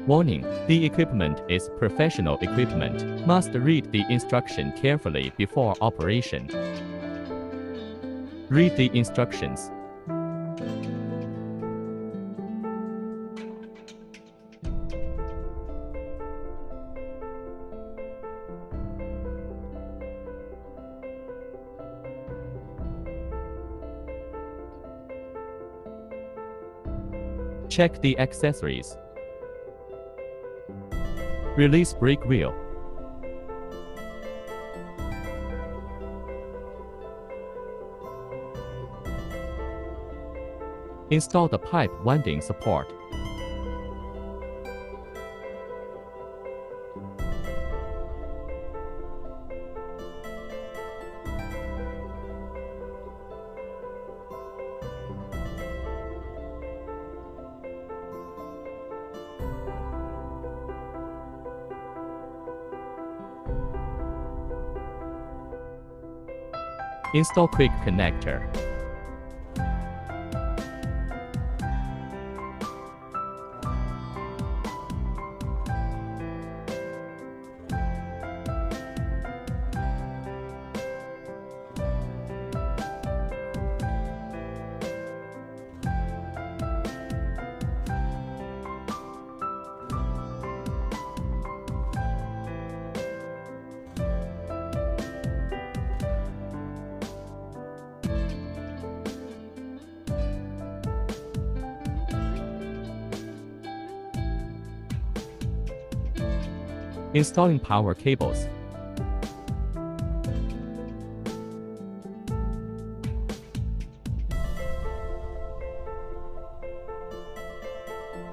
Warning: the equipment is professional equipment. Must read the instruction carefully before operation. Read the instructions. Check the accessories. Release brake wheel. Install the pipe winding support. Install quick connector. Installing power cables.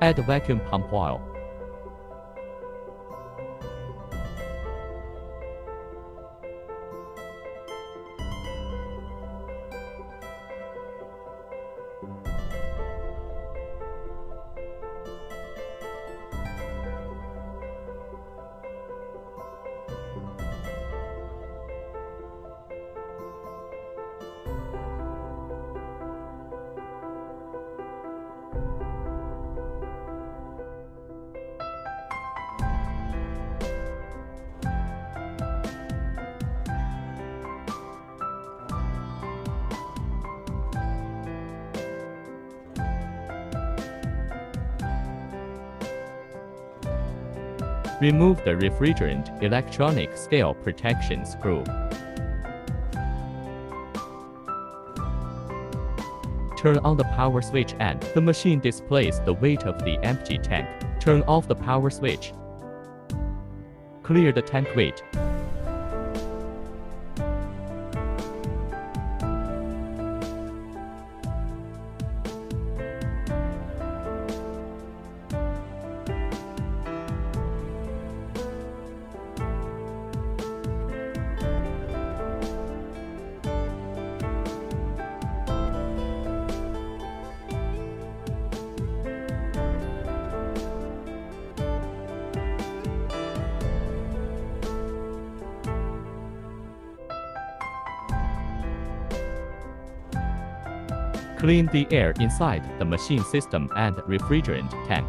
Add vacuum pump oil. Remove the refrigerant electronic scale protection screw. Turn on the power switch and the machine displays the weight of the empty tank. Turn off the power switch. Clear the tank weight. Clean the air inside the machine system and refrigerant tank.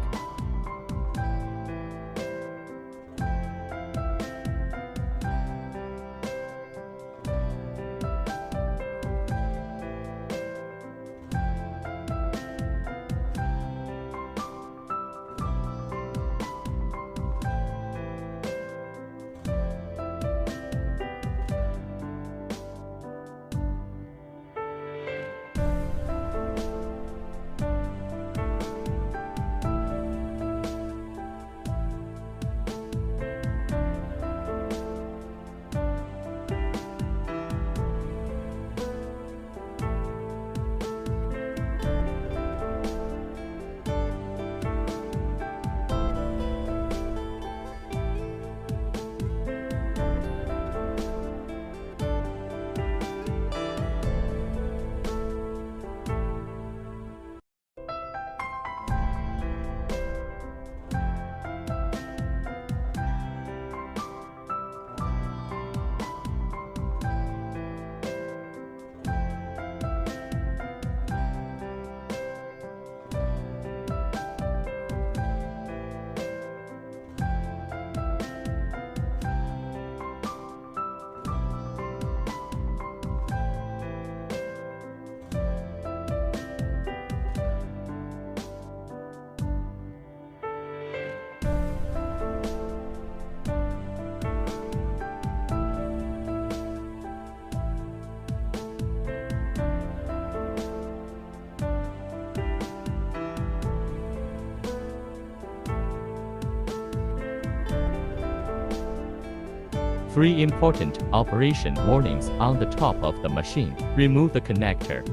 3 important operation warnings on the top of the machine. Remove the connector.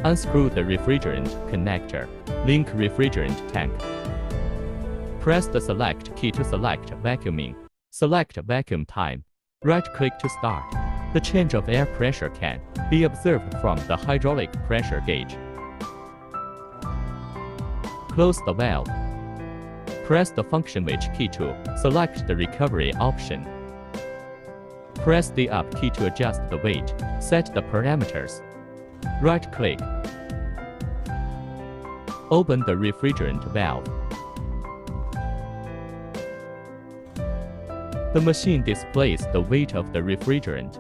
Unscrew the refrigerant connector. Link refrigerant tank. Press the select key to select vacuuming. Select vacuum time. Right-click to start. The change of air pressure can be observed from the hydraulic pressure gauge. Close the valve. Press the function switch key to select the recovery option. Press the up key to adjust the weight. Set the parameters. Right-click. Open the refrigerant valve. The machine displays the weight of the refrigerant.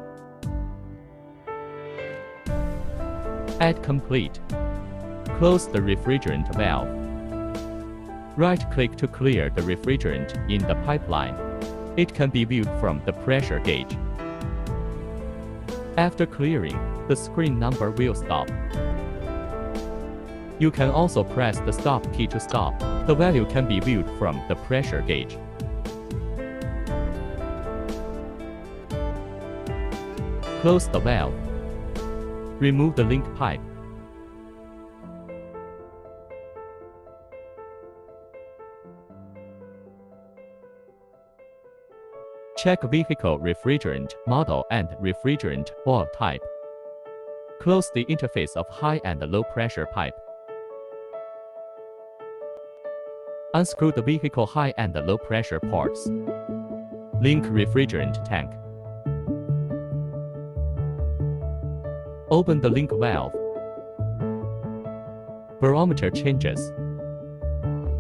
Add complete. Close the refrigerant valve. Right-click to clear the refrigerant in the pipeline. It can be viewed from the pressure gauge. After clearing, the screen number will stop. You can also press the stop key to stop. The value can be viewed from the pressure gauge. Close the valve. Remove the link pipe. Check vehicle refrigerant model and refrigerant oil type. Close the interface of high and low pressure pipe. Unscrew the vehicle high and low pressure ports. Link refrigerant tank. Open the link valve. Barometer changes.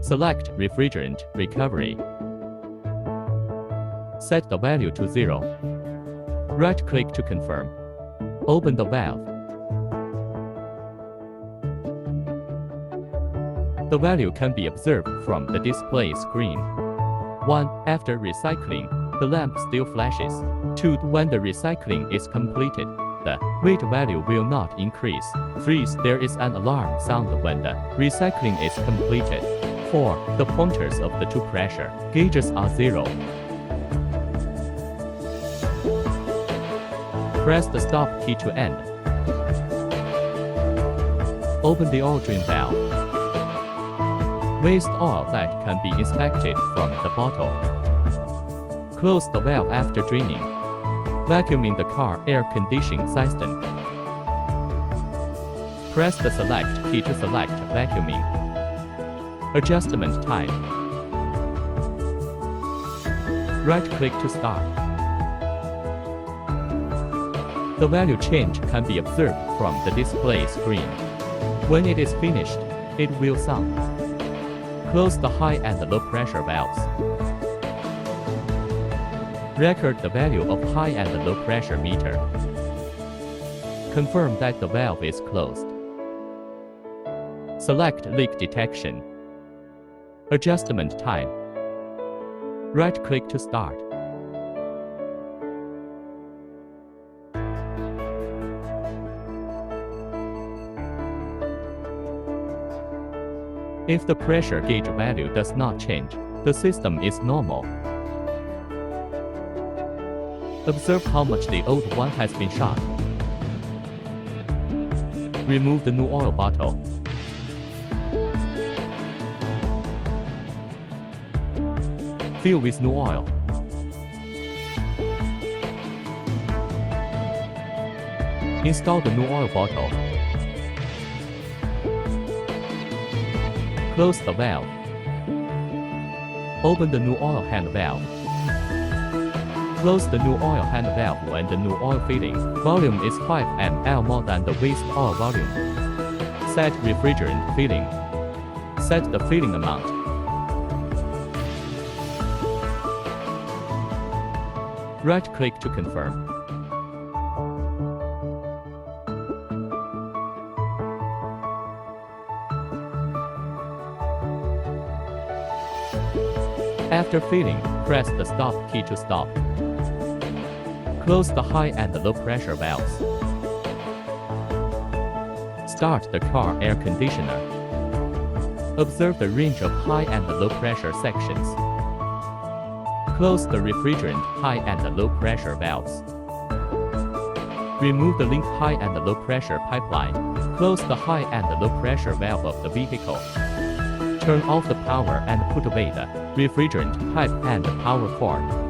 Select refrigerant recovery. Set the value to 0. Right-click to confirm. Open the valve. The value can be observed from the display screen. 1. After recycling, the lamp still flashes. 2. When the recycling is completed, the weight value will not increase. 3. There is an alarm sound when the recycling is completed. 4. The pointers of the two pressure gauges are 0. Press the stop key to end. Open the oil drain valve. Waste oil that can be inspected from the bottle. Close the valve after draining. Vacuuming the car air conditioning system. Press the select key to select vacuuming. Adjustment time. Right-click to start. The value change can be observed from the display screen. When it is finished, it will sound. Close the high and low pressure valves. Record the value of high and low pressure meter. Confirm that the valve is closed. Select leak detection. Adjustment time. Right-click to start. If the pressure gauge value does not change, the system is normal. Observe how much the old one has been shot. Remove the new oil bottle. Fill with new oil. Install the new oil bottle. Close the valve. Open the new oil hand valve. Close the new oil hand valve when the new oil filling volume is 5 ml more than the waste oil volume. Set refrigerant filling. Set the filling amount. Right-click to confirm. After filling, press the stop key to stop. Close the high and low pressure valves. Start the car air conditioner. Observe the range of high and low pressure sections. Close the refrigerant high and low pressure valves. Remove the linked high and low pressure pipeline. Close the high and low pressure valve of the vehicle. Turn off the power and put away the refrigerant pipe and power cord.